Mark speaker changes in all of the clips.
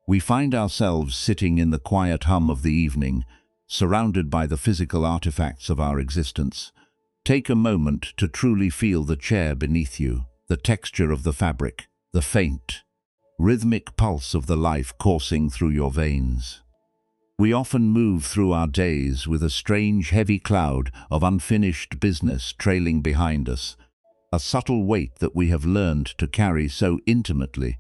Speaker 1: We find ourselves sitting in the quiet hum of the evening, surrounded by the physical artifacts of our existence. Take a moment to truly feel the chair beneath you, the texture of the fabric, the faint, rhythmic pulse of the life coursing through your veins. We often move through our days with a strange heavy cloud of unfinished business trailing behind us, a subtle weight that we have learned to carry so intimately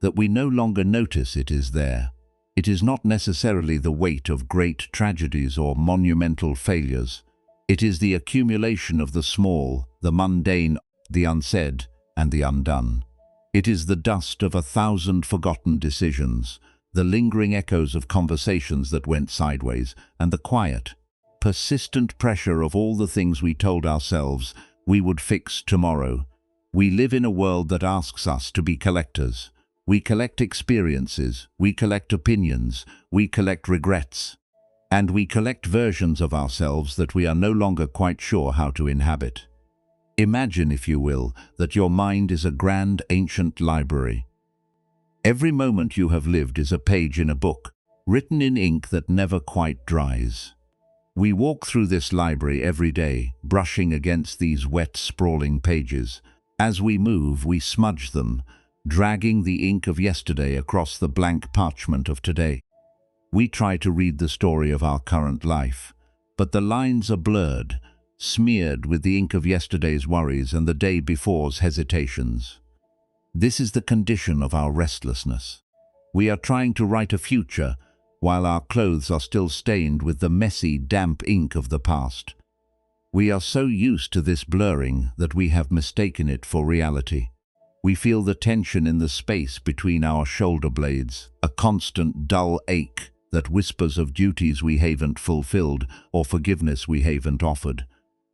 Speaker 1: that we no longer notice it is there. It is not necessarily the weight of great tragedies or monumental failures. It is the accumulation of the small, the mundane, the unsaid, and the undone. It is the dust of 1,000 forgotten decisions, the lingering echoes of conversations that went sideways, and the quiet, persistent pressure of all the things we told ourselves we would fix tomorrow. We live in a world that asks us to be collectors. We collect experiences, we collect opinions, we collect regrets, and we collect versions of ourselves that we are no longer quite sure how to inhabit. Imagine, if you will, that your mind is a grand ancient library. Every moment you have lived is a page in a book, written in ink that never quite dries. We walk through this library every day, brushing against these wet, sprawling pages. As we move, we smudge them, dragging the ink of yesterday across the blank parchment of today. We try to read the story of our current life, but the lines are blurred, smeared with the ink of yesterday's worries and the day before's hesitations. This is the condition of our restlessness. We are trying to write a future while our clothes are still stained with the messy, damp ink of the past. We are so used to this blurring that we have mistaken it for reality. We feel the tension in the space between our shoulder blades, a constant dull ache that whispers of duties we haven't fulfilled or forgiveness we haven't offered.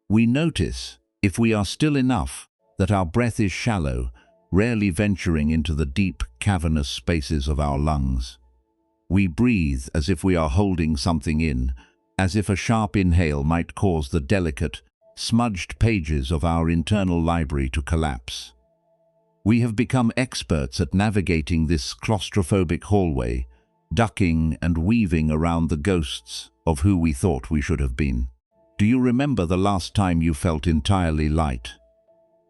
Speaker 1: We notice, if we are still enough, that our breath is shallow, rarely venturing into the deep, cavernous spaces of our lungs. We breathe as if we are holding something in, as if a sharp inhale might cause the delicate, smudged pages of our internal library to collapse. We have become experts at navigating this claustrophobic hallway, ducking and weaving around the ghosts of who we thought we should have been. Do you remember the last time you felt entirely light?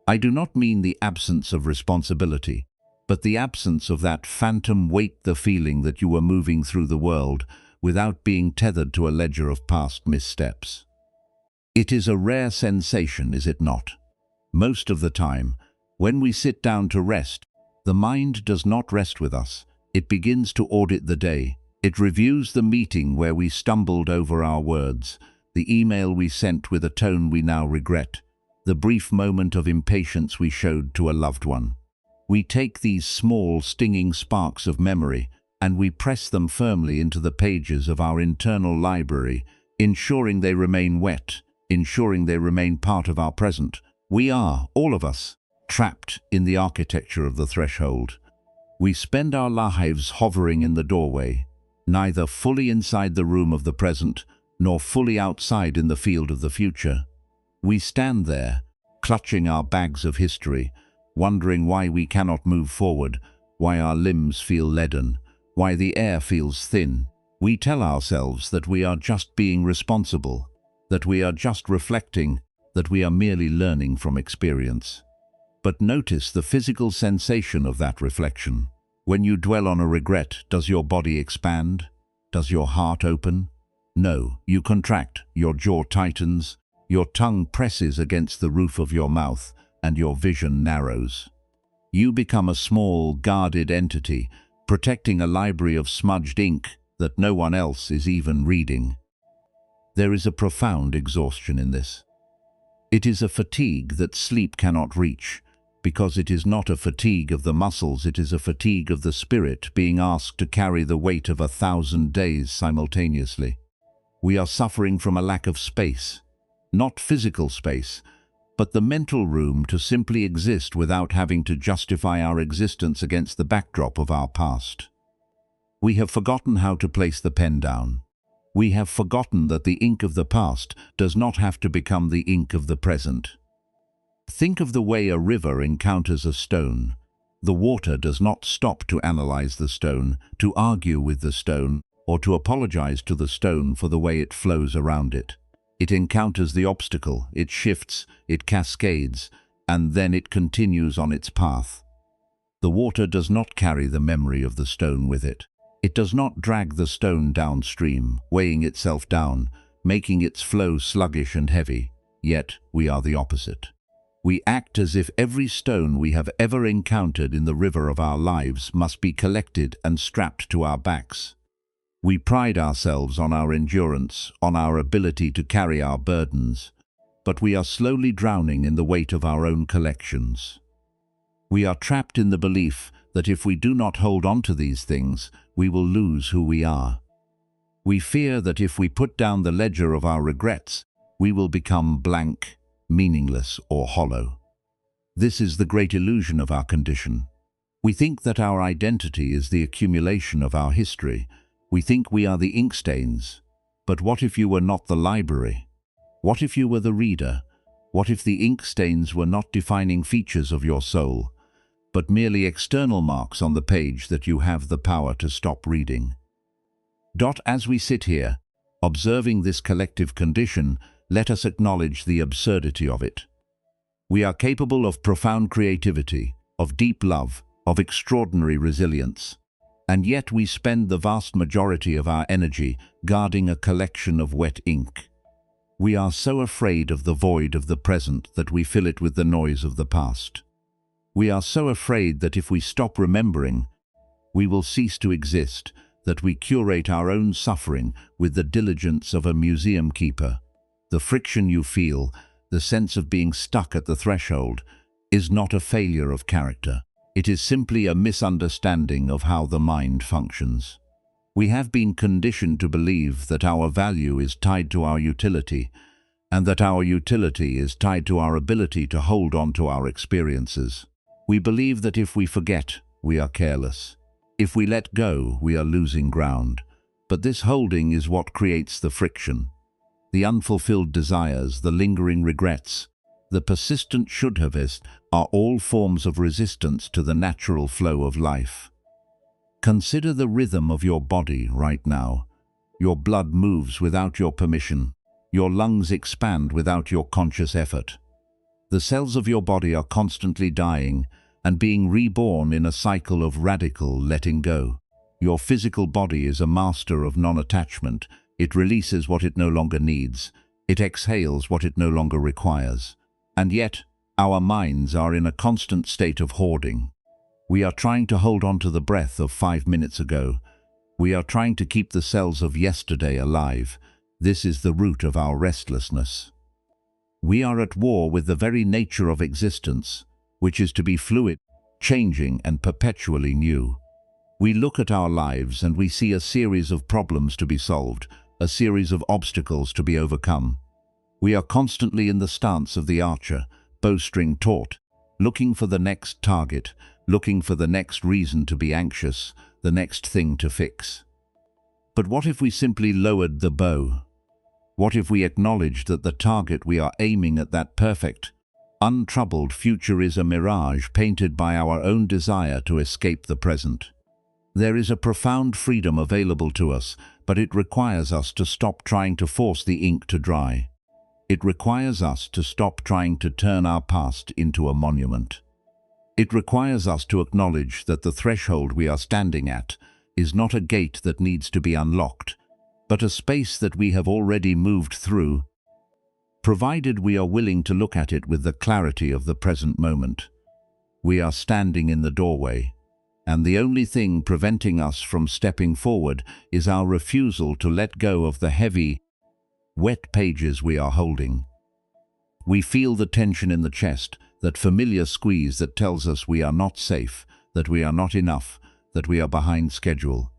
Speaker 1: I do not mean the absence of responsibility, but the absence of that phantom weight, the feeling that you were moving through the world without being tethered to a ledger of past missteps. It is a rare sensation, is it not? Most of the time, when we sit down to rest, the mind does not rest with us. It begins to audit the day. It reviews the meeting where we stumbled over our words, the email we sent with a tone we now regret, the brief moment of impatience we showed to a loved one. We take these small, stinging sparks of memory and we press them firmly into the pages of our internal library, ensuring they remain wet, ensuring they remain part of our present. We are, all of us, trapped in the architecture of the threshold. We spend our lives hovering in the doorway, neither fully inside the room of the present, nor fully outside in the field of the future. We stand there, clutching our bags of history, wondering why we cannot move forward, why our limbs feel leaden, why the air feels thin. We tell ourselves that we are just being responsible, that we are just reflecting, that we are merely learning from experience. But notice the physical sensation of that reflection. When you dwell on a regret, does your body expand? Does your heart open? No, you contract, your jaw tightens, your tongue presses against the roof of your mouth, and your vision narrows. You become a small, guarded entity, protecting a library of smudged ink that no one else is even reading. There is a profound exhaustion in this. It is a fatigue that sleep cannot reach, because it is not a fatigue of the muscles, it is a fatigue of the spirit being asked to carry the weight of 1,000 days simultaneously. We are suffering from a lack of space, not physical space, but the mental room to simply exist without having to justify our existence against the backdrop of our past. We have forgotten how to place the pen down. We have forgotten that the ink of the past does not have to become the ink of the present. Think of the way a river encounters a stone. The water does not stop to analyze the stone, to argue with the stone, or to apologize to the stone for the way it flows around it. It encounters the obstacle, it shifts, it cascades, and then it continues on its path. The water does not carry the memory of the stone with it. It does not drag the stone downstream, weighing itself down, making its flow sluggish and heavy. Yet we are the opposite. We act as if every stone we have ever encountered in the river of our lives must be collected and strapped to our backs. We pride ourselves on our endurance, on our ability to carry our burdens, but we are slowly drowning in the weight of our own collections. We are trapped in the belief that if we do not hold on to these things, we will lose who we are. We fear that if we put down the ledger of our regrets, we will become blank, meaningless, or hollow. This is the great illusion of our condition. We think that our identity is the accumulation of our history. We think we are the inkstains. But what if you were not the library? What if you were the reader? What if the inkstains were not defining features of your soul, but merely external marks on the page that you have the power to stop reading? As we sit here, observing this collective condition, let us acknowledge the absurdity of it. We are capable of profound creativity, of deep love, of extraordinary resilience, and yet we spend the vast majority of our energy guarding a collection of wet ink. We are so afraid of the void of the present that we fill it with the noise of the past. We are so afraid that if we stop remembering, we will cease to exist, that we curate our own suffering with the diligence of a museum keeper. The friction you feel, the sense of being stuck at the threshold, is not a failure of character. It is simply a misunderstanding of how the mind functions. We have been conditioned to believe that our value is tied to our utility, and that our utility is tied to our ability to hold on to our experiences. We believe that if we forget, we are careless. If we let go, we are losing ground. But this holding is what creates the friction. The unfulfilled desires, the lingering regrets, the persistent should-haves are all forms of resistance to the natural flow of life. Consider the rhythm of your body right now. Your blood moves without your permission. Your lungs expand without your conscious effort. The cells of your body are constantly dying and being reborn in a cycle of radical letting go. Your physical body is a master of non-attachment. It releases what it no longer needs. It exhales what it no longer requires. And yet, our minds are in a constant state of hoarding. We are trying to hold on to the breath of 5 minutes ago. We are trying to keep the cells of yesterday alive. This is the root of our restlessness. We are at war with the very nature of existence, which is to be fluid, changing, and perpetually new. We look at our lives and we see a series of problems to be solved, a series of obstacles to be overcome. We are constantly in the stance of the archer, bowstring taut, looking for the next target, looking for the next reason to be anxious, the next thing to fix. But what if we simply lowered the bow? What if we acknowledged that the target we are aiming at, that perfect, untroubled future, is a mirage painted by our own desire to escape the present? There is a profound freedom available to us, but it requires us to stop trying to force the ink to dry. It requires us to stop trying to turn our past into a monument. It requires us to acknowledge that the threshold we are standing at is not a gate that needs to be unlocked, but a space that we have already moved through, provided we are willing to look at it with the clarity of the present moment. We are standing in the doorway, and the only thing preventing us from stepping forward is our refusal to let go of the heavy, wet pages we are holding. We feel the tension in the chest, that familiar squeeze that tells us we are not safe, that we are not enough, that we are behind schedule.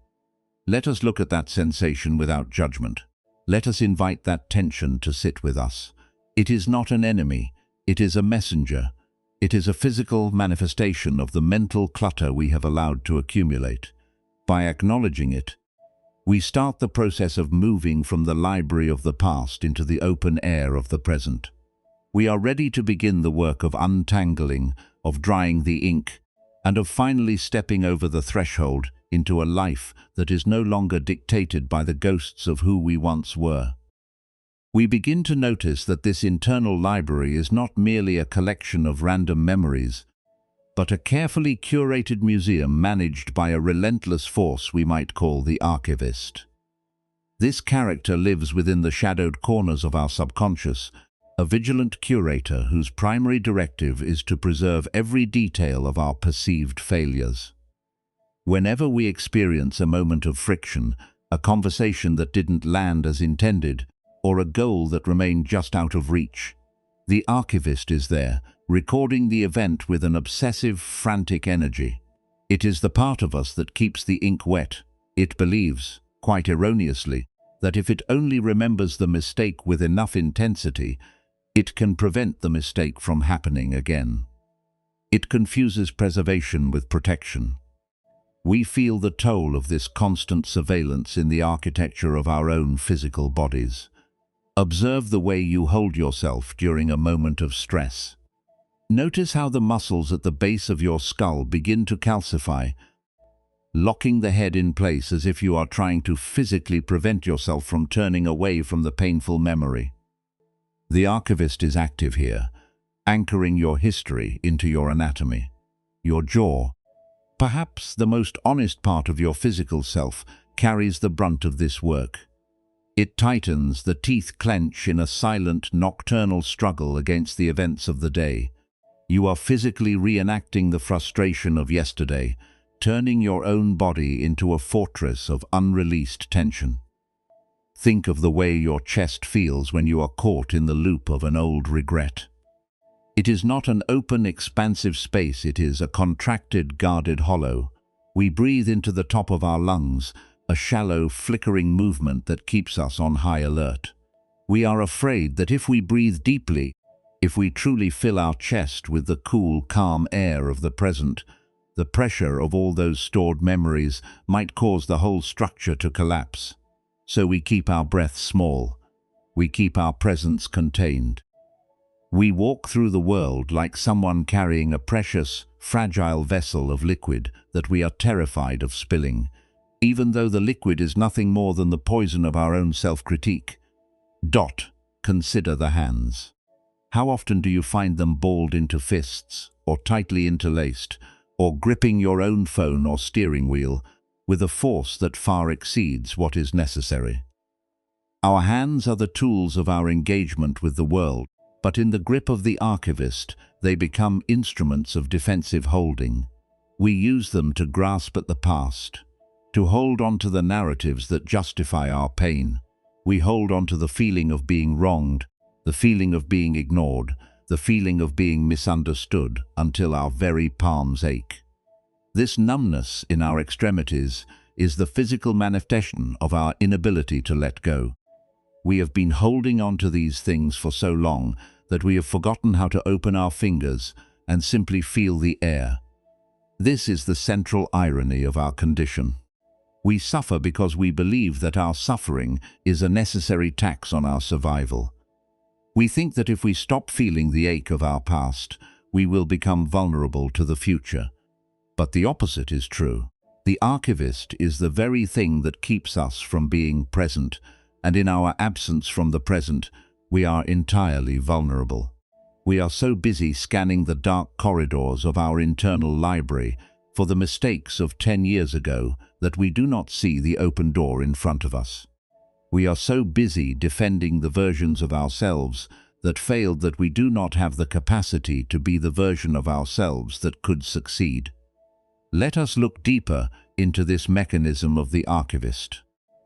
Speaker 1: Let us look at that sensation without judgment. Let us invite that tension to sit with us. It is not an enemy, it is a messenger. It is a physical manifestation of the mental clutter we have allowed to accumulate. By acknowledging it, we start the process of moving from the library of the past into the open air of the present. We are ready to begin the work of untangling, of drying the ink, and of finally stepping over the threshold into a life that is no longer dictated by the ghosts of who we once were. We begin to notice that this internal library is not merely a collection of random memories, but a carefully curated museum managed by a relentless force we might call the archivist. This character lives within the shadowed corners of our subconscious, a vigilant curator whose primary directive is to preserve every detail of our perceived failures. Whenever we experience a moment of friction, a conversation that didn't land as intended, or a goal that remained just out of reach, the archivist is there, recording the event with an obsessive, frantic energy. It is the part of us that keeps the ink wet. It believes, quite erroneously, that if it only remembers the mistake with enough intensity, it can prevent the mistake from happening again. It confuses preservation with protection. We feel the toll of this constant surveillance in the architecture of our own physical bodies. Observe the way you hold yourself during a moment of stress. Notice how the muscles at the base of your skull begin to calcify, locking the head in place as if you are trying to physically prevent yourself from turning away from the painful memory. The archivist is active here, anchoring your history into your anatomy. Your jaw, perhaps the most honest part of your physical self, carries the brunt of this work. It tightens, the teeth clench in a silent, nocturnal struggle against the events of the day. You are physically reenacting the frustration of yesterday, turning your own body into a fortress of unreleased tension. Think of the way your chest feels when you are caught in the loop of an old regret. It is not an open, expansive space, it is a contracted, guarded hollow. We breathe into the top of our lungs, a shallow, flickering movement that keeps us on high alert. We are afraid that if we breathe deeply, if we truly fill our chest with the cool, calm air of the present, the pressure of all those stored memories might cause the whole structure to collapse. So we keep our breath small. We keep our presence contained. We walk through the world like someone carrying a precious, fragile vessel of liquid that we are terrified of spilling, even though the liquid is nothing more than the poison of our own self-critique. Consider the hands. How often do you find them balled into fists, or tightly interlaced, or gripping your own phone or steering wheel with a force that far exceeds what is necessary? Our hands are the tools of our engagement with the world, but in the grip of the archivist, they become instruments of defensive holding. We use them to grasp at the past, to hold on to the narratives that justify our pain. We hold on to the feeling of being wronged, the feeling of being ignored, the feeling of being misunderstood, until our very palms ache. This numbness in our extremities is the physical manifestation of our inability to let go. We have been holding on to these things for so long that we have forgotten how to open our fingers and simply feel the air. This is the central irony of our condition. We suffer because we believe that our suffering is a necessary tax on our survival. We think that if we stop feeling the ache of our past, we will become vulnerable to the future. But the opposite is true. The archivist is the very thing that keeps us from being present, and in our absence from the present, we are entirely vulnerable. We are so busy scanning the dark corridors of our internal library for the mistakes of 10 years ago that we do not see the open door in front of us. We are so busy defending the versions of ourselves that failed that we do not have the capacity to be the version of ourselves that could succeed. Let us look deeper into this mechanism of the archivist.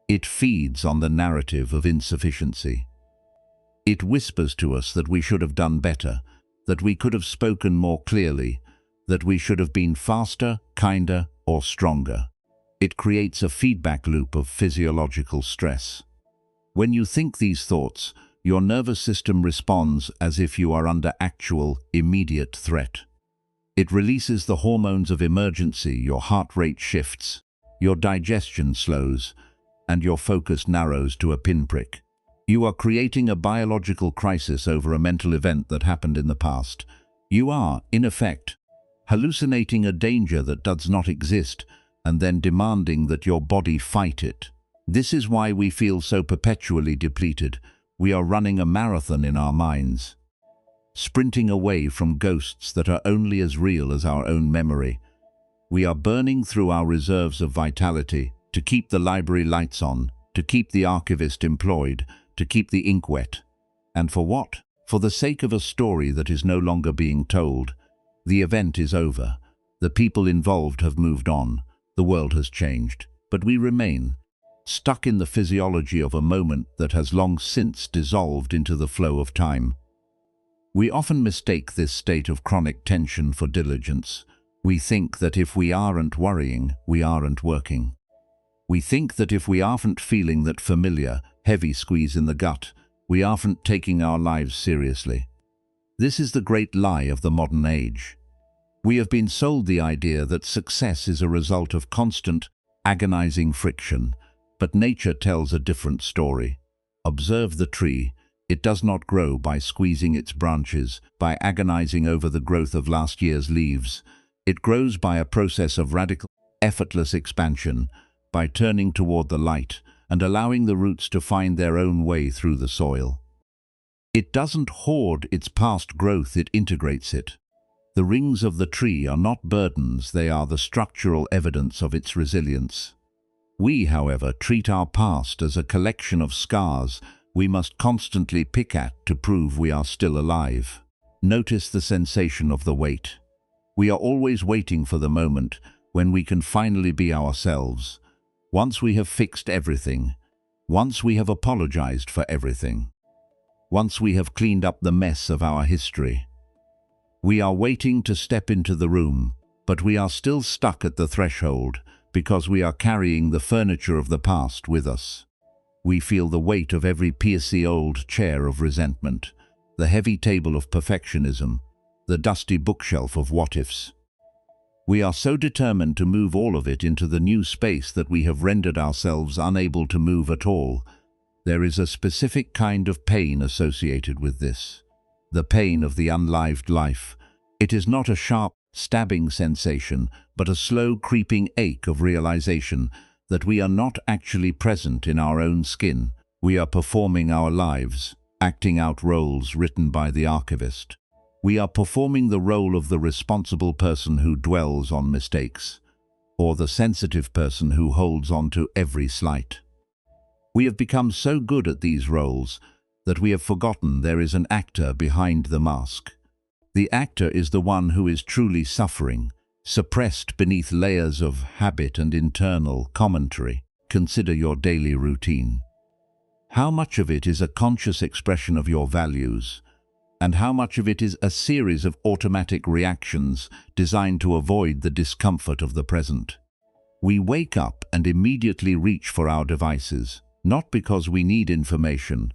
Speaker 1: It feeds on the narrative of insufficiency. It whispers to us that we should have done better, that we could have spoken more clearly, that we should have been faster, kinder, or stronger. It creates a feedback loop of physiological stress. When you think these thoughts, your nervous system responds as if you are under actual, immediate threat. It releases the hormones of emergency, your heart rate shifts, your digestion slows, and your focus narrows to a pinprick. You are creating a biological crisis over a mental event that happened in the past. You are, in effect, hallucinating a danger that does not exist, and then demanding that your body fight it. This is why we feel so perpetually depleted. We are running a marathon in our minds, sprinting away from ghosts that are only as real as our own memory. We are burning through our reserves of vitality to keep the library lights on, to keep the archivist employed, to keep the ink wet. And for what? For the sake of a story that is no longer being told. The event is over. The people involved have moved on. The world has changed. But we remain, stuck in the physiology of a moment that has long since dissolved into the flow of time. We often mistake this state of chronic tension for diligence. We think that if we aren't worrying, we aren't working. We think that if we aren't feeling that familiar, heavy squeeze in the gut, we aren't taking our lives seriously. This is the great lie of the modern age. We have been sold the idea that success is a result of constant, agonizing friction, but nature tells a different story. Observe the tree. It does not grow by squeezing its branches, by agonizing over the growth of last year's leaves. It grows by a process of radical, effortless expansion, by turning toward the light and allowing the roots to find their own way through the soil. It doesn't hoard its past growth, it integrates it. The rings of the tree are not burdens, they are the structural evidence of its resilience. We, however, treat our past as a collection of scars we must constantly pick at to prove we are still alive. Notice the sensation of the wait. We are always waiting for the moment when we can finally be ourselves. Once we have fixed everything, once we have apologized for everything, once we have cleaned up the mess of our history. We are waiting to step into the room, but we are still stuck at the threshold because we are carrying the furniture of the past with us. We feel the weight of every piercy old chair of resentment, the heavy table of perfectionism, the dusty bookshelf of what-ifs. We are so determined to move all of it into the new space that we have rendered ourselves unable to move at all. There is a specific kind of pain associated with this, the pain of the unlived life. It is not a sharp, stabbing sensation, but a slow, creeping ache of realization that we are not actually present in our own skin. We are performing our lives, acting out roles written by the archivist. We are performing the role of the responsible person who dwells on mistakes, or the sensitive person who holds on to every slight. We have become so good at these roles that we have forgotten there is an actor behind the mask. The actor is the one who is truly suffering, suppressed beneath layers of habit and internal commentary. Consider your daily routine. How much of it is a conscious expression of your values, and how much of it is a series of automatic reactions designed to avoid the discomfort of the present? We wake up and immediately reach for our devices, not because we need information,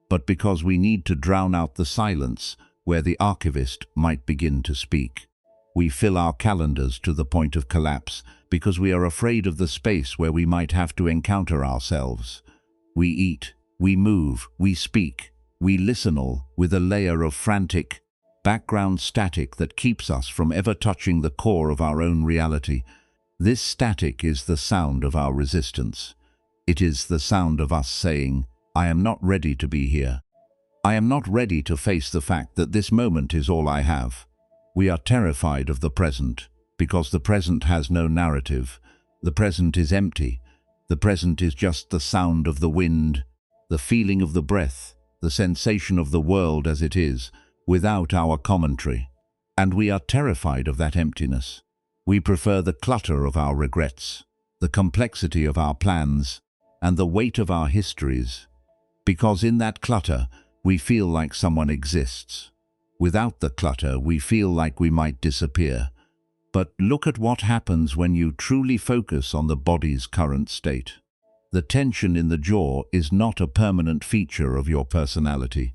Speaker 1: but because we need to drown out the silence where the archivist might begin to speak. We fill our calendars to the point of collapse because we are afraid of the space where we might have to encounter ourselves. We eat, we move, we speak, we listen, all with a layer of frantic, background static that keeps us from ever touching the core of our own reality. This static is the sound of our resistance. It is the sound of us saying, I am not ready to be here. I am not ready to face the fact that this moment is all I have. We are terrified of the present because the present has no narrative. The present is empty. The present is just the sound of the wind, the feeling of the breath, the sensation of the world as it is, without our commentary. And we are terrified of that emptiness. We prefer the clutter of our regrets, the complexity of our plans, and the weight of our histories, because in that clutter, we feel like someone exists. Without the clutter, we feel like we might disappear. But look at what happens when you truly focus on the body's current state. The tension in the jaw is not a permanent feature of your personality.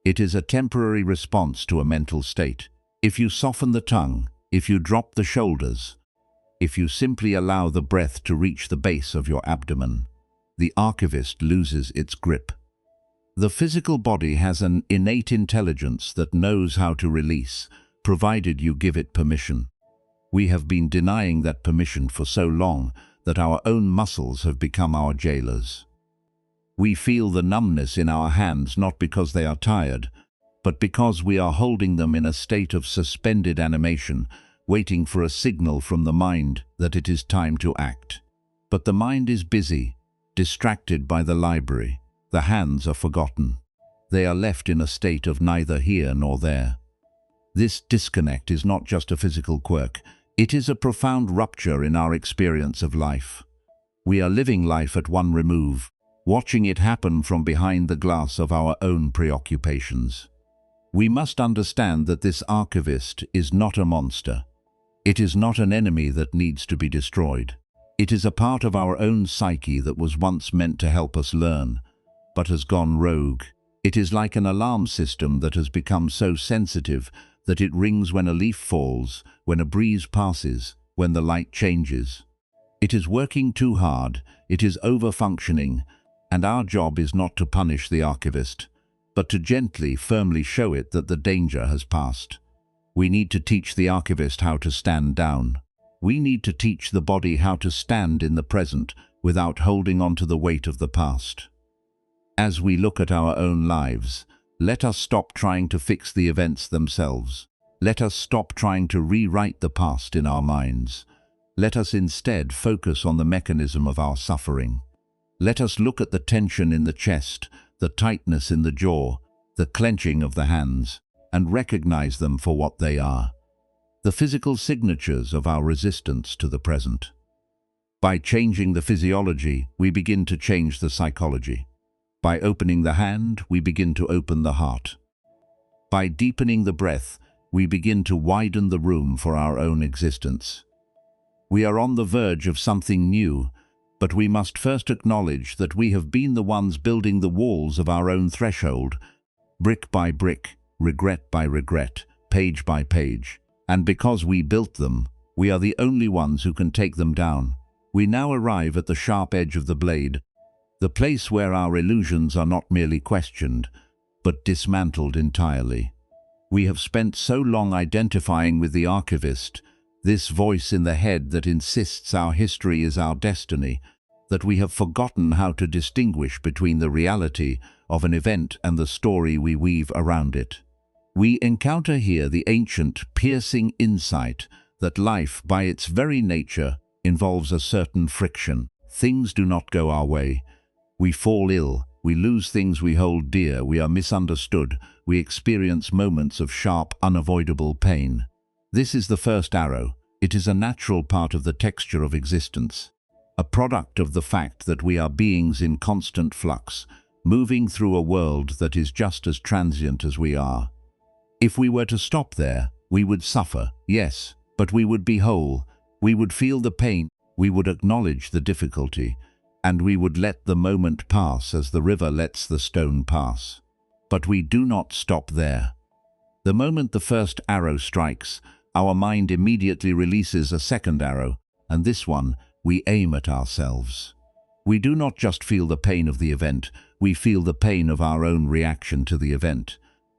Speaker 1: It is a temporary response to a mental state. If you soften the tongue, if you drop the shoulders, if you simply allow the breath to reach the base of your abdomen, the archivist loses its grip. The physical body has an innate intelligence that knows how to release, provided you give it permission. We have been denying that permission for so long that our own muscles have become our jailers. We feel the numbness in our hands not because they are tired, but because we are holding them in a state of suspended animation, waiting for a signal from the mind that it is time to act. But the mind is busy, distracted by the library. The hands are forgotten. They are left in a state of neither here nor there. This disconnect is not just a physical quirk. It is a profound rupture in our experience of life. We are living life at one remove, watching it happen from behind the glass of our own preoccupations. We must understand that this archivist is not a monster. It is not an enemy that needs to be destroyed. It is a part of our own psyche that was once meant to help us learn, but has gone rogue. It is like an alarm system that has become so sensitive that it rings when a leaf falls, when a breeze passes, when the light changes. It is working too hard, it is over-functioning, and our job is not to punish the archivist, but to gently, firmly show it that the danger has passed. We need to teach the archivist how to stand down. We need to teach the body how to stand in the present without holding on to the weight of the past. As we look at our own lives, let us stop trying to fix the events themselves. Let us stop trying to rewrite the past in our minds. Let us instead focus on the mechanism of our suffering. Let us look at the tension in the chest, the tightness in the jaw, the clenching of the hands, and recognize them for what they are, the physical signatures of our resistance to the present. By changing the physiology, we begin to change the psychology. By opening the hand, we begin to open the heart. By deepening the breath, we begin to widen the room for our own existence. We are on the verge of something new, but we must first acknowledge that we have been the ones building the walls of our own threshold, brick by brick, regret by regret, page by page. And because we built them, we are the only ones who can take them down. We now arrive at the sharp edge of the blade, the place where our illusions are not merely questioned, but dismantled entirely. We have spent so long identifying with the archivist, this voice in the head that insists our history is our destiny, that we have forgotten how to distinguish between the reality of an event and the story we weave around it. We encounter here the ancient, piercing insight that life, by its very nature, involves a certain friction. Things do not go our way. We fall ill, we lose things we hold dear, we are misunderstood, we experience moments of sharp, unavoidable pain. This is the first arrow. It is a natural part of the texture of existence, a product of the fact that we are beings in constant flux, moving through a world that is just as transient as we are. If we were to stop there, we would suffer, yes, but we would be whole. We would feel the pain, we would acknowledge the difficulty, and we would let the moment pass as the river lets the stone pass. But we do not stop there. The moment the first arrow strikes, our mind immediately releases a second arrow, and this one we aim at ourselves. We do not just feel the pain of the event, we feel the pain of our own reaction to the event.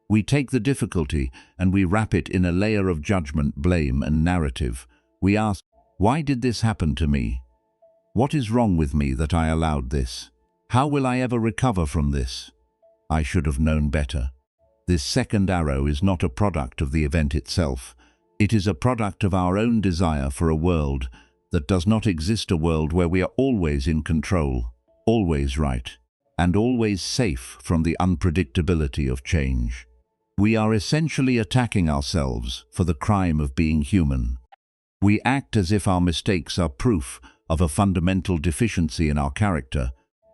Speaker 1: We take the difficulty and we wrap it in a layer of judgment, blame, and narrative. We ask, why did this happen to me? What is wrong with me that I allowed this? How will I ever recover from this? I should have known better. This second arrow is not a product of the event itself. It is a product of our own desire for a world that does not exist, a world where we are always in control, always right, and always safe from the unpredictability of change. We are essentially attacking ourselves for the crime of being human. We act as if our mistakes are proof of a fundamental deficiency in our character,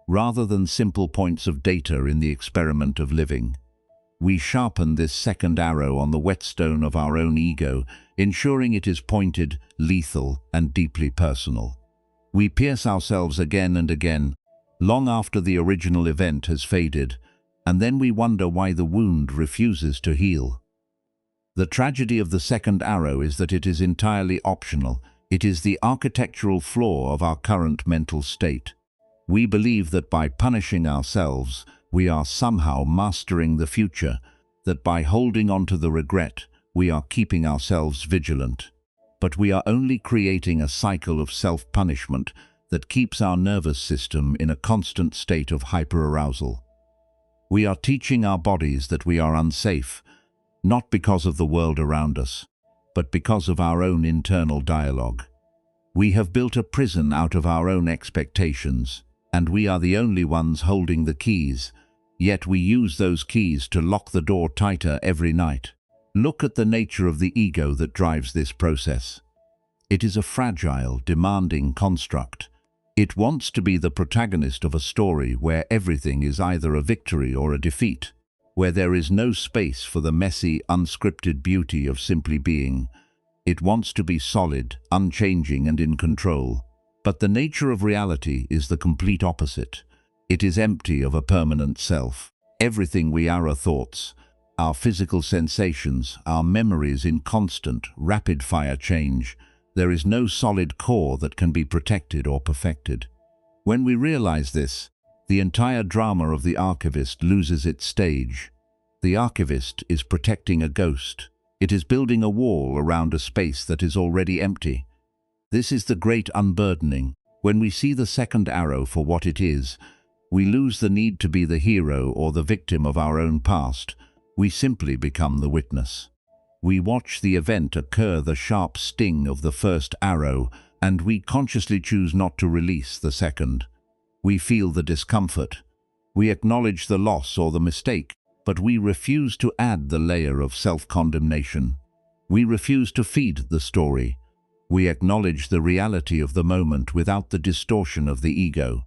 Speaker 1: rather than simple points of data in the experiment of living. We sharpen this second arrow on the whetstone of our own ego, ensuring it is pointed, lethal, and deeply personal. We pierce ourselves again and again, long after the original event has faded, and then we wonder why the wound refuses to heal. The tragedy of the second arrow is that it is entirely optional. It is the architectural flaw of our current mental state. We believe that by punishing ourselves, we are somehow mastering the future, that by holding on to the regret, we are keeping ourselves vigilant. but we are only creating a cycle of self-punishment that keeps our nervous system in a constant state of hyperarousal. We are teaching our bodies that we are unsafe, not because of the world around us, but because of our own internal dialogue. We have built a prison out of our own expectations, and we are the only ones holding the keys, yet we use those keys to lock the door tighter every night. Look at the nature of the ego that drives this process. It is a fragile, demanding construct. It wants to be the protagonist of a story where everything is either a victory or a defeat, where there is no space for the messy, unscripted beauty of simply being. It wants to be solid, unchanging, and in control. But the nature of reality is the complete opposite. It is empty of a permanent self. Everything we are thoughts, our physical sensations, our memories in constant, rapid-fire change. There is no solid core that can be protected or perfected. When we realize this, the entire drama of the archivist loses its stage. The archivist is protecting a ghost. It is building a wall around a space that is already empty. This is the great unburdening. When we see the second arrow for what it is, we lose the need to be the hero or the victim of our own past. We simply become the witness. We watch the event occur, the sharp sting of the first arrow, and we consciously choose not to release the second. We feel the discomfort. We acknowledge the loss or the mistake, but we refuse to add the layer of self-condemnation. We refuse to feed the story. We acknowledge the reality of the moment without the distortion of the ego.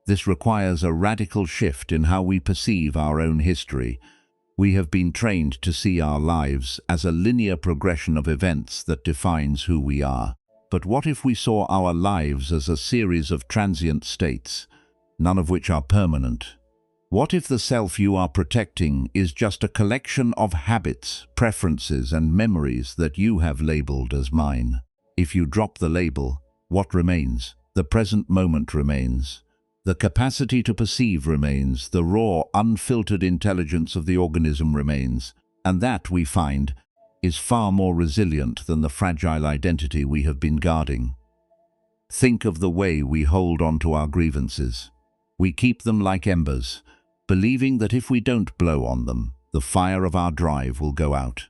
Speaker 1: This requires a radical shift in how we perceive our own history. We have been trained to see our lives as a linear progression of events that defines who we are. But what if we saw our lives as a series of transient states, none of which are permanent? What if the self you are protecting is just a collection of habits, preferences, and memories that you have labeled as mine? If you drop the label, what remains? The present moment remains. The capacity to perceive remains, the raw, unfiltered intelligence of the organism remains, and that, we find, is far more resilient than the fragile identity we have been guarding. Think of the way we hold on to our grievances. We keep them like embers, believing that if we don't blow on them, the fire of our drive will go out.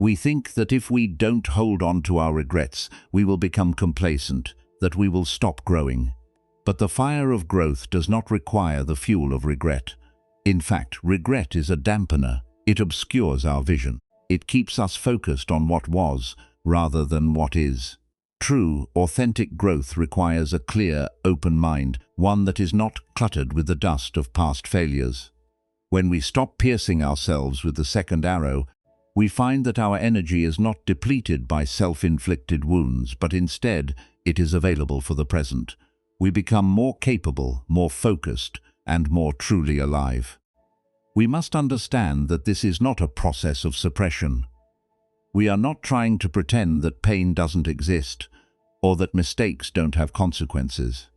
Speaker 1: We think that if we don't hold on to our regrets, we will become complacent, that we will stop growing. But the fire of growth does not require the fuel of regret. In fact, regret is a dampener. It obscures our vision. It keeps us focused on what was, rather than what is. True, authentic growth requires a clear, open mind, one that is not cluttered with the dust of past failures. When we stop piercing ourselves with the second arrow, we find that our energy is not depleted by self-inflicted wounds, but instead it is available for the present. We become more capable, more focused, and more truly alive. We must understand that this is not a process of suppression. We are not trying to pretend that pain doesn't exist, or that mistakes don't have consequences.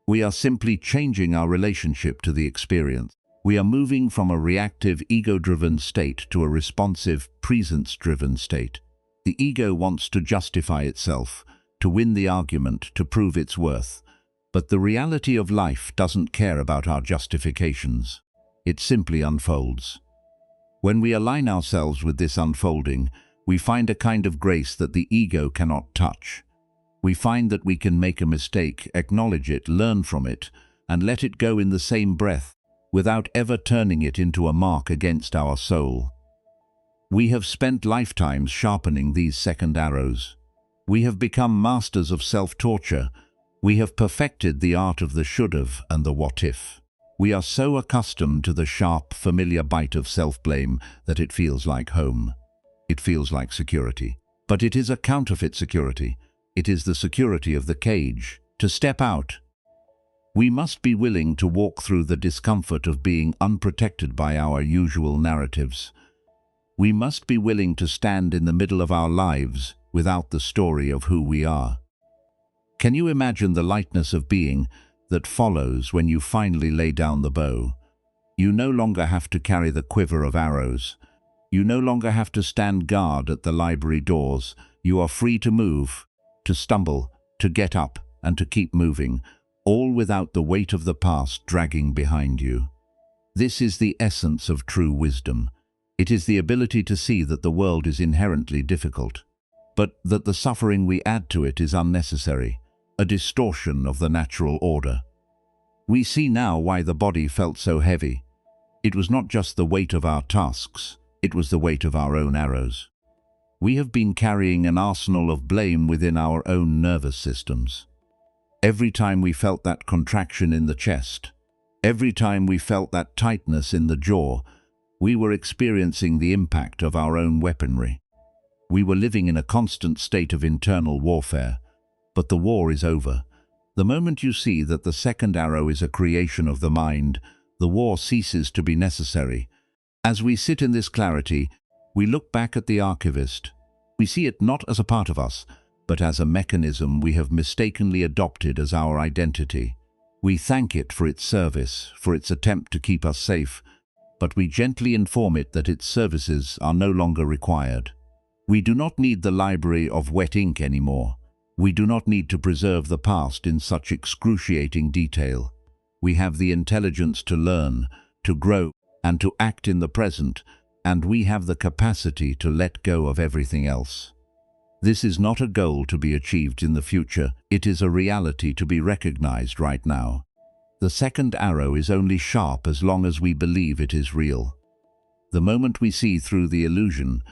Speaker 1: We are simply changing our relationship to the experience. We are moving from a reactive, ego-driven state to a responsive, presence-driven state. The ego wants to justify itself, to win the argument, to prove its worth. But the reality of life doesn't care about our justifications. It simply unfolds. When we align ourselves with this unfolding, we find a kind of grace that the ego cannot touch. We find that we can make a mistake, acknowledge it, learn from it, and let it go in the same breath, without ever turning it into a mark against our soul. We have spent lifetimes sharpening these second arrows. We have become masters of self-torture. We have perfected the art of the should-have and the what-if. We are so accustomed to the sharp, familiar bite of self-blame that it feels like home. It feels like security. But it is a counterfeit security. It is the security of the cage. To step out, we must be willing to walk through the discomfort of being unprotected by our usual narratives. We must be willing to stand in the middle of our lives without the story of who we are. Can you imagine the lightness of being that follows when you finally lay down the bow? You no longer have to carry the quiver of arrows. You no longer have to stand guard at the library doors. You are free to move, to stumble, to get up, and to keep moving, all without the weight of the past dragging behind you. This is the essence of true wisdom. It is the ability to see that the world is inherently difficult, but that the suffering we add to it is unnecessary, a distortion of the natural order. We see now why the body felt so heavy. It was not just the weight of our tasks, it was the weight of our own arrows. We have been carrying an arsenal of blame within our own nervous systems. Every time we felt that contraction in the chest, every time we felt that tightness in the jaw, we were experiencing the impact of our own weaponry. We were living in a constant state of internal warfare, but the war is over. The moment you see that the second arrow is a creation of the mind, the war ceases to be necessary. As we sit in this clarity, we look back at the archivist. We see it not as a part of us, but as a mechanism we have mistakenly adopted as our identity. We thank it for its service, for its attempt to keep us safe, but we gently inform it that its services are no longer required. We do not need the library of wet ink anymore. We do not need to preserve the past in such excruciating detail. We have the intelligence to learn, to grow, and to act in the present, and we have the capacity to let go of everything else. This is not a goal to be achieved in the future, it is a reality to be recognized right now. The second arrow is only sharp as long as we believe it is real. The moment we see through the illusion,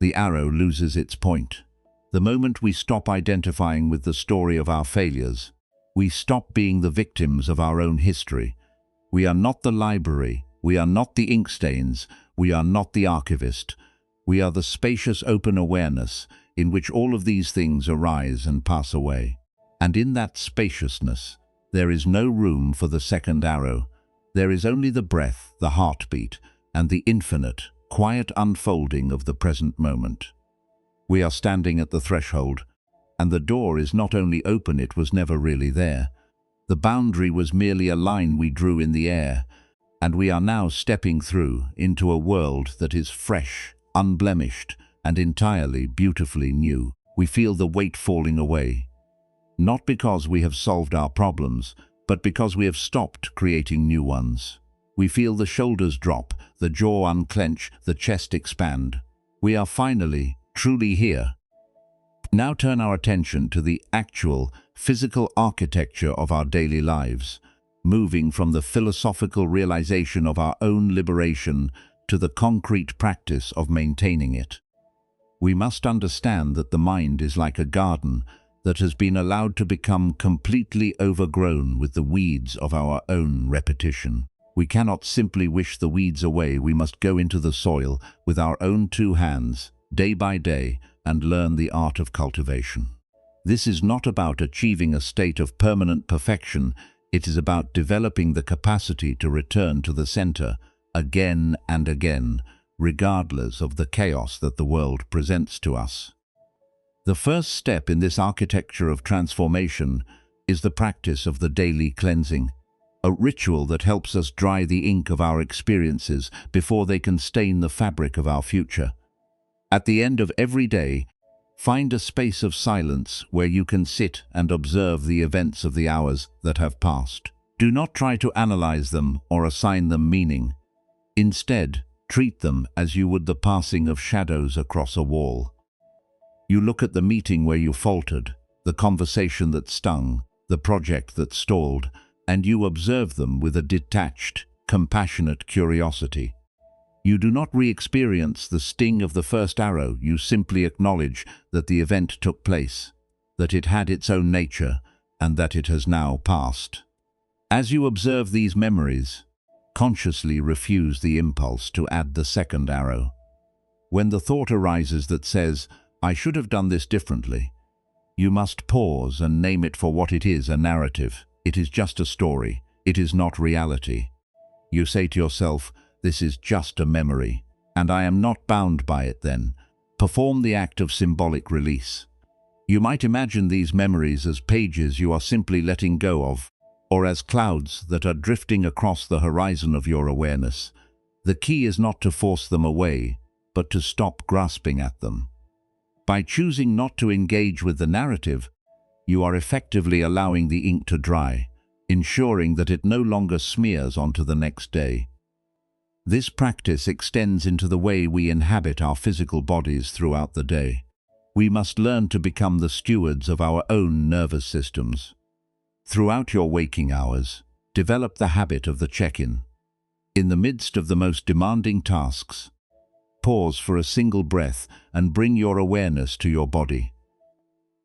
Speaker 1: the arrow loses its point. The moment we stop identifying with the story of our failures, we stop being the victims of our own history. We are not the library, we are not the ink stains, we are not the archivist. We are the spacious open awareness in which all of these things arise and pass away. And in that spaciousness, there is no room for the second arrow. There is only the breath, the heartbeat, and the infinite, quiet unfolding of the present moment. We are standing at the threshold, and the door is not only open, it was never really there. The boundary was merely a line we drew in the air, and we are now stepping through into a world that is fresh, unblemished, and entirely beautifully new. We feel the weight falling away, not because we have solved our problems, but because we have stopped creating new ones. We feel the shoulders drop, the jaw unclench, the chest expand. We are finally, truly here. Now turn our attention to the actual, physical architecture of our daily lives, moving from the philosophical realization of our own liberation to the concrete practice of maintaining it. We must understand that the mind is like a garden that has been allowed to become completely overgrown with the weeds of our own repetition. We cannot simply wish the weeds away, we must go into the soil with our own two hands, day by day, and learn the art of cultivation. This is not about achieving a state of permanent perfection, it is about developing the capacity to return to the center again and again, regardless of the chaos that the world presents to us. The first step in this architecture of transformation is the practice of the daily cleansing, a ritual that helps us dry the ink of our experiences before they can stain the fabric of our future. At the end of every day, find a space of silence where you can sit and observe the events of the hours that have passed. Do not try to analyze them or assign them meaning. Instead, treat them as you would the passing of shadows across a wall. You look at the meeting where you faltered, the conversation that stung, the project that stalled, and you observe them with a detached, compassionate curiosity. You do not re-experience the sting of the first arrow, you simply acknowledge that the event took place, that it had its own nature, and that it has now passed. As you observe these memories, consciously refuse the impulse to add the second arrow. When the thought arises that says, "I should have done this differently," you must pause and name it for what it is, a narrative. It is just a story. It is not reality. You say to yourself, "This is just a memory, and I am not bound by it then." Perform the act of symbolic release. You might imagine these memories as pages you are simply letting go of, or as clouds that are drifting across the horizon of your awareness. The key is not to force them away, but to stop grasping at them. By choosing not to engage with the narrative, you are effectively allowing the ink to dry, ensuring that it no longer smears onto the next day. This practice extends into the way we inhabit our physical bodies throughout the day. We must learn to become the stewards of our own nervous systems. Throughout your waking hours, develop the habit of the check-in. In the midst of the most demanding tasks, pause for a single breath and bring your awareness to your body.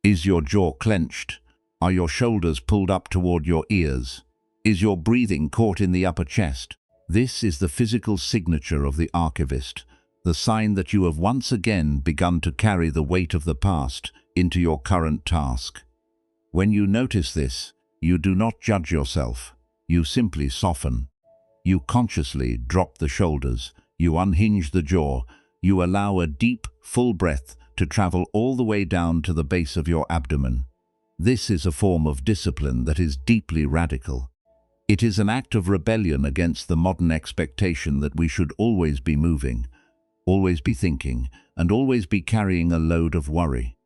Speaker 1: Is your jaw clenched? Are your shoulders pulled up toward your ears? Is your breathing caught in the upper chest? This is the physical signature of the archivist, the sign that you have once again begun to carry the weight of the past into your current task. When you notice this, you do not judge yourself. You simply soften. You consciously drop the shoulders. You unhinge the jaw. You allow a deep, full breath to travel all the way down to the base of your abdomen. This is a form of discipline that is deeply radical. It is an act of rebellion against the modern expectation that we should always be moving, always be thinking, and always be carrying a load of worry.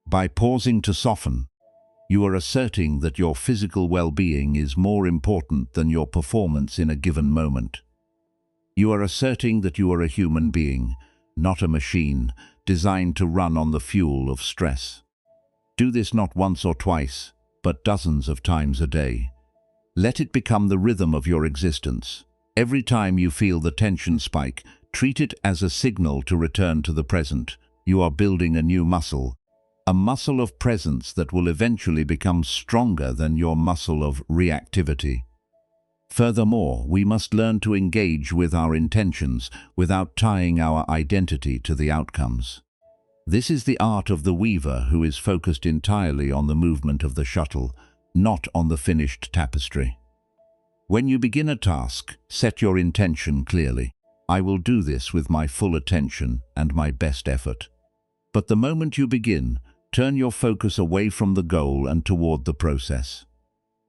Speaker 1: By pausing to soften, you are asserting that your physical well-being is more important than your performance in a given moment. You are asserting that you are a human being, not a machine, designed to run on the fuel of stress. Do this not once or twice, but dozens of times a day. Let it become the rhythm of your existence. Every time you feel the tension spike, treat it as a signal to return to the present. You are building a new muscle, a muscle of presence that will eventually become stronger than your muscle of reactivity. Furthermore, we must learn to engage with our intentions without tying our identity to the outcomes. This is the art of the weaver who is focused entirely on the movement of the shuttle, not on the finished tapestry. When you begin a task, set your intention clearly. I will do this with my full attention and my best effort. But the moment you begin, turn your focus away from the goal and toward the process.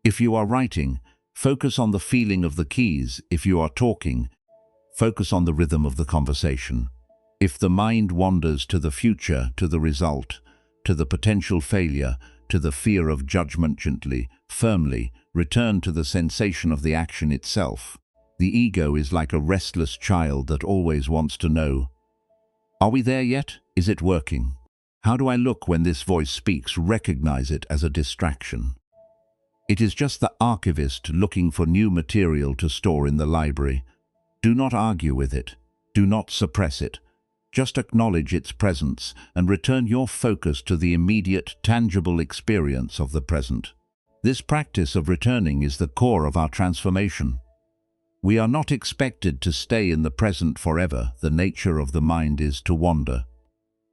Speaker 1: If you are writing, focus on the feeling of the keys. If you are talking, focus on the rhythm of the conversation. If the mind wanders to the future, to the result, to the potential failure, to the fear of judgment, gently, firmly, return to the sensation of the action itself. The ego is like a restless child that always wants to know, are we there yet? Is it working? How do I look when this voice speaks? Recognize it as a distraction. It is just the archivist looking for new material to store in the library. Do not argue with it. Do not suppress it. Just acknowledge its presence and return your focus to the immediate, tangible experience of the present. This practice of returning is the core of our transformation. We are not expected to stay in the present forever. The nature of the mind is to wander.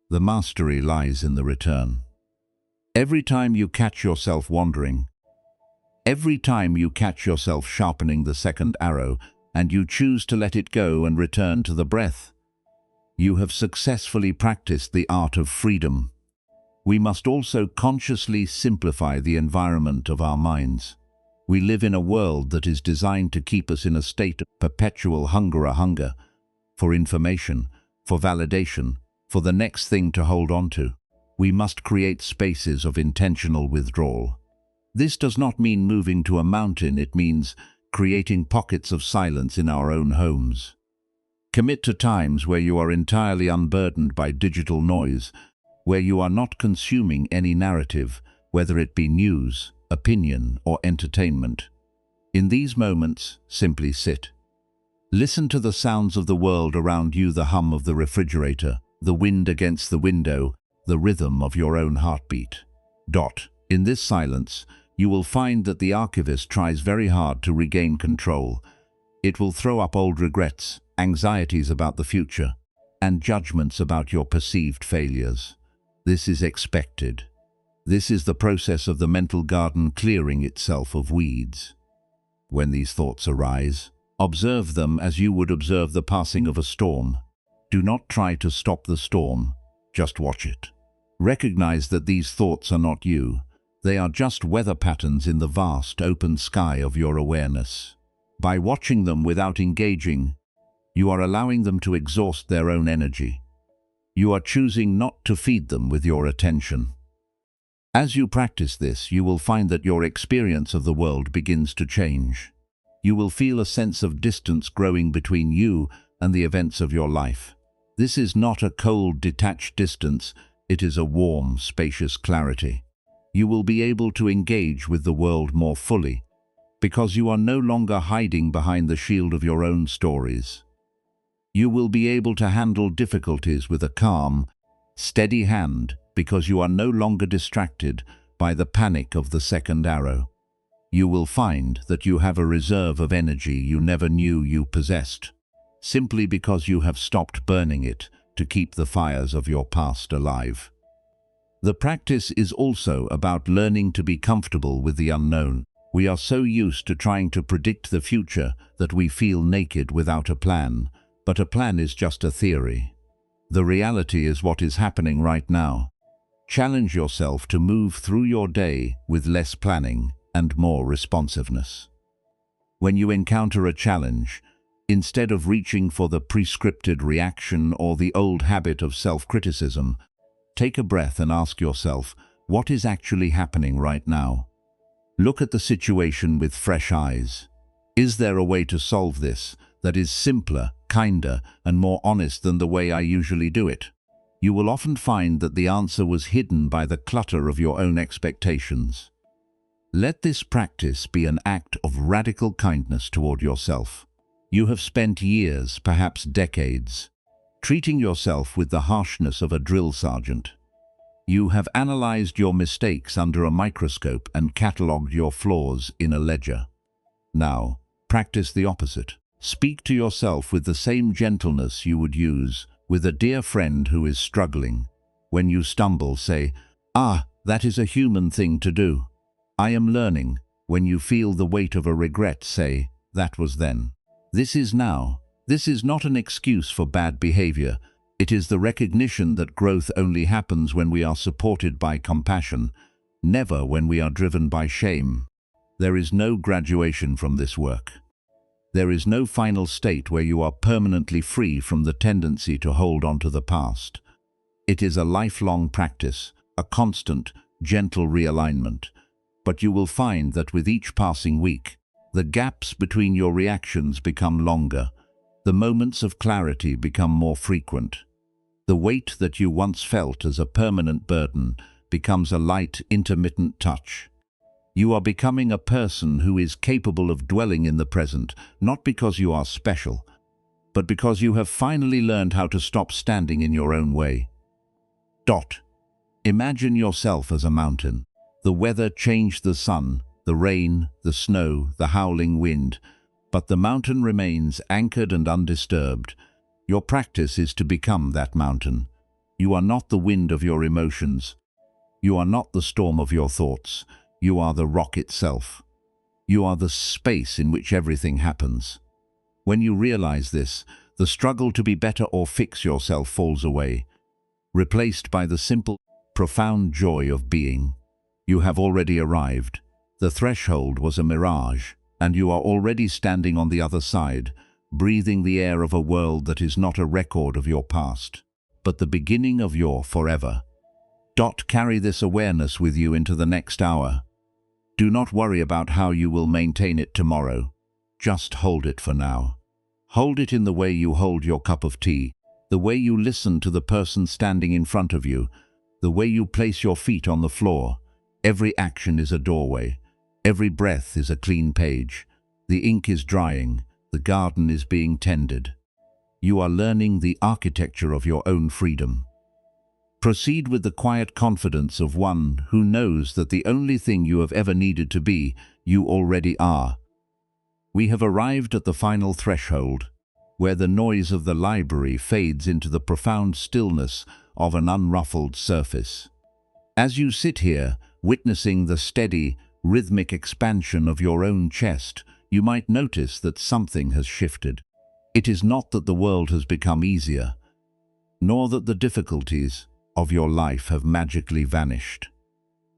Speaker 1: The mastery lies in the return. Every time you catch yourself wandering, every time you catch yourself sharpening the second arrow, and you choose to let it go and return to the breath, you have successfully practiced the art of freedom. We must also consciously simplify the environment of our minds. We live in a world that is designed to keep us in a state of perpetual hunger for information, for validation, for the next thing to hold on to. We must create spaces of intentional withdrawal. This does not mean moving to a mountain. It means creating pockets of silence in our own homes. Commit to times where you are entirely unburdened by digital noise, where you are not consuming any narrative, whether it be news, opinion, or entertainment. In these moments, simply sit. Listen to the sounds of the world around you, the hum of the refrigerator, the wind against the window, the rhythm of your own heartbeat. In this silence, you will find that the archivist tries very hard to regain control. It will throw up old regrets, anxieties about the future, and judgments about your perceived failures. This is expected. This is the process of the mental garden clearing itself of weeds. When these thoughts arise, observe them as you would observe the passing of a storm. Do not try to stop the storm, just watch it. Recognize that these thoughts are not you. They are just weather patterns in the vast open sky of your awareness. By watching them without engaging, You are allowing them to exhaust their own energy. You are choosing not to feed them with your attention. As you practice this, you will find that your experience of the world begins to change. You will feel a sense of distance growing between you and the events of your life. This is not a cold, detached distance, it is a warm, spacious clarity. You will be able to engage with the world more fully, because you are no longer hiding behind the shield of your own stories. You will be able to handle difficulties with a calm, steady hand, because you are no longer distracted by the panic of the second arrow. You will find that you have a reserve of energy you never knew you possessed, simply because you have stopped burning it to keep the fires of your past alive. The practice is also about learning to be comfortable with the unknown. We are so used to trying to predict the future that we feel naked without a plan, but a plan is just a theory. The reality is what is happening right now. Challenge yourself to move through your day with less planning and more responsiveness. When you encounter a challenge, instead of reaching for the prescripted reaction or the old habit of self-criticism, take a breath and ask yourself, what is actually happening right now? Look at the situation with fresh eyes. Is there a way to solve this that is simpler, kinder, and more honest than the way I usually do it? You will often find that the answer was hidden by the clutter of your own expectations. Let this practice be an act of radical kindness toward yourself. You have spent years, perhaps decades, treating yourself with the harshness of a drill sergeant. You have analyzed your mistakes under a microscope and catalogued your flaws in a ledger. Now, practice the opposite. Speak to yourself with the same gentleness you would use with a dear friend who is struggling. When you stumble, say, that is a human thing to do. I am learning. When you feel the weight of a regret, say, that was then. This is now. This is not an excuse for bad behavior. It is the recognition that growth only happens when we are supported by compassion, never when we are driven by shame. There is no graduation from this work. There is no final state where you are permanently free from the tendency to hold on to the past. It is a lifelong practice, a constant, gentle realignment. But you will find that with each passing week, the gaps between your reactions become longer. The moments of clarity become more frequent. The weight that you once felt as a permanent burden becomes a light, intermittent touch. You are becoming a person who is capable of dwelling in the present, not because you are special, but because you have finally learned how to stop standing in your own way. Imagine yourself as a mountain. The weather changed, the sun, the rain, the snow, the howling wind, but the mountain remains anchored and undisturbed. Your practice is to become that mountain. You are not the wind of your emotions. You are not the storm of your thoughts. You are the rock itself. You are the space in which everything happens. When you realize this, the struggle to be better or fix yourself falls away, replaced by the simple, profound joy of being. You have already arrived. The threshold was a mirage, and you are already standing on the other side, breathing the air of a world that is not a record of your past, but the beginning of your forever. Carry this awareness with you into the next hour. Do not worry about how you will maintain it tomorrow. Just hold it for now. Hold it in the way you hold your cup of tea, the way you listen to the person standing in front of you, the way you place your feet on the floor. Every action is a doorway. Every breath is a clean page. The ink is drying. The garden is being tended. You are learning the architecture of your own freedom. Proceed with the quiet confidence of one who knows that the only thing you have ever needed to be, you already are. We have arrived at the final threshold, where the noise of the library fades into the profound stillness of an unruffled surface. As you sit here, witnessing the steady, rhythmic expansion of your own chest, you might notice that something has shifted. It is not that the world has become easier, nor that the difficulties of your life have magically vanished.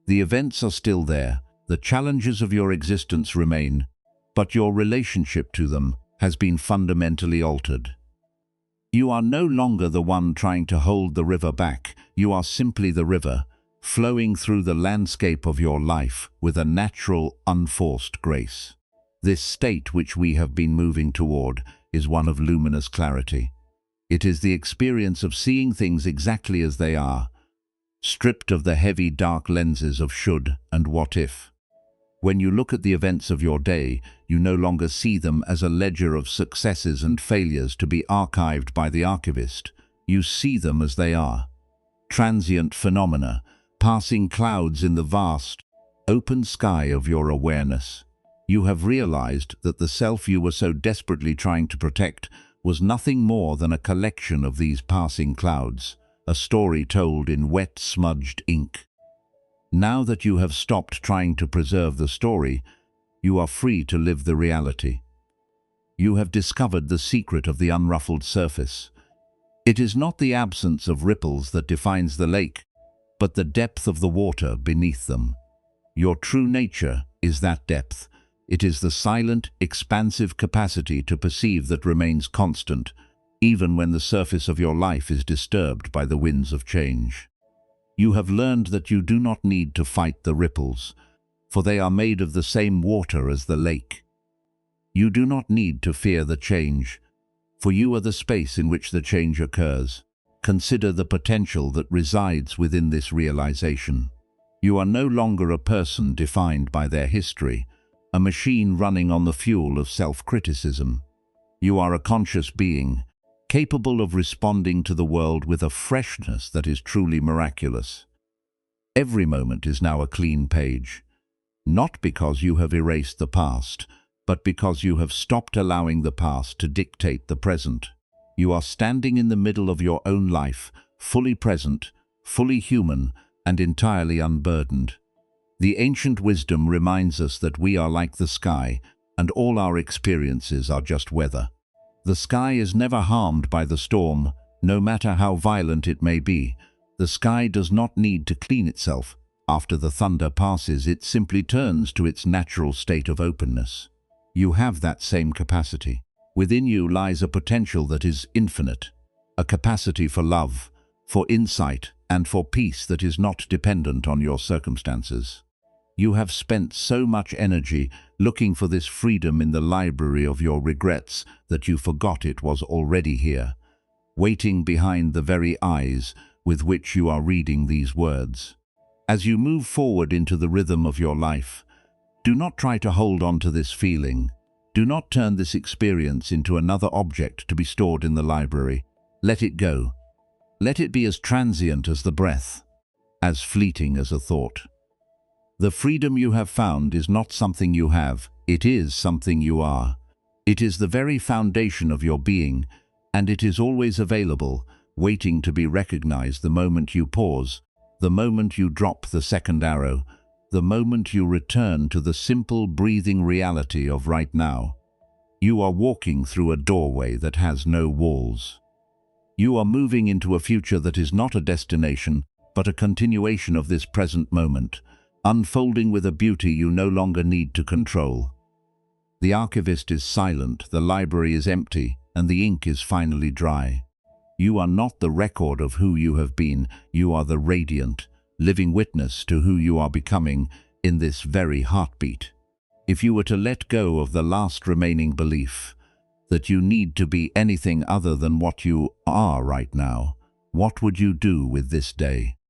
Speaker 1: The events are still there, the challenges of your existence remain, but your relationship to them has been fundamentally altered. You are no longer the one trying to hold the river back. You are simply the river, flowing through the landscape of your life with a natural, unforced grace. This state which we have been moving toward is one of luminous clarity. It is the experience of seeing things exactly as they are, stripped of the heavy, dark lenses of should and what if. When you look at the events of your day, you no longer see them as a ledger of successes and failures to be archived by the archivist. You see them as they are. Transient phenomena, passing clouds in the vast, open sky of your awareness. You have realized that the self you were so desperately trying to protect was nothing more than a collection of these passing clouds, a story told in wet, smudged ink. Now that you have stopped trying to preserve the story, you are free to live the reality. You have discovered the secret of the unruffled surface. It is not the absence of ripples that defines the lake, but the depth of the water beneath them. Your true nature is that depth. It is the silent, expansive capacity to perceive that remains constant, even when the surface of your life is disturbed by the winds of change. You have learned that you do not need to fight the ripples, for they are made of the same water as the lake. You do not need to fear the change, for you are the space in which the change occurs. Consider the potential that resides within this realization. You are no longer a person defined by their history, a machine running on the fuel of self-criticism. You are a conscious being, capable of responding to the world with a freshness that is truly miraculous. Every moment is now a clean page, not because you have erased the past, but because you have stopped allowing the past to dictate the present. You are standing in the middle of your own life, fully present, fully human, and entirely unburdened. The ancient wisdom reminds us that we are like the sky, and all our experiences are just weather. The sky is never harmed by the storm, no matter how violent it may be. The sky does not need to clean itself. After the thunder passes, it simply turns to its natural state of openness. You have that same capacity. Within you lies a potential that is infinite, a capacity for love, for insight, and for peace that is not dependent on your circumstances. You have spent so much energy looking for this freedom in the library of your regrets that you forgot it was already here, waiting behind the very eyes with which you are reading these words. As you move forward into the rhythm of your life, do not try to hold on to this feeling. Do not turn this experience into another object to be stored in the library. Let it go. Let it be as transient as the breath, as fleeting as a thought. The freedom you have found is not something you have, it is something you are. It is the very foundation of your being, and it is always available, waiting to be recognized the moment you pause, the moment you drop the second arrow, the moment you return to the simple breathing reality of right now. You are walking through a doorway that has no walls. You are moving into a future that is not a destination, but a continuation of this present moment, unfolding with a beauty you no longer need to control. The archivist is silent, the library is empty, and the ink is finally dry. You are not the record of who you have been, you are the radiant, living witness to who you are becoming in this very heartbeat. If you were to let go of the last remaining belief that you need to be anything other than what you are right now, what would you do with this day?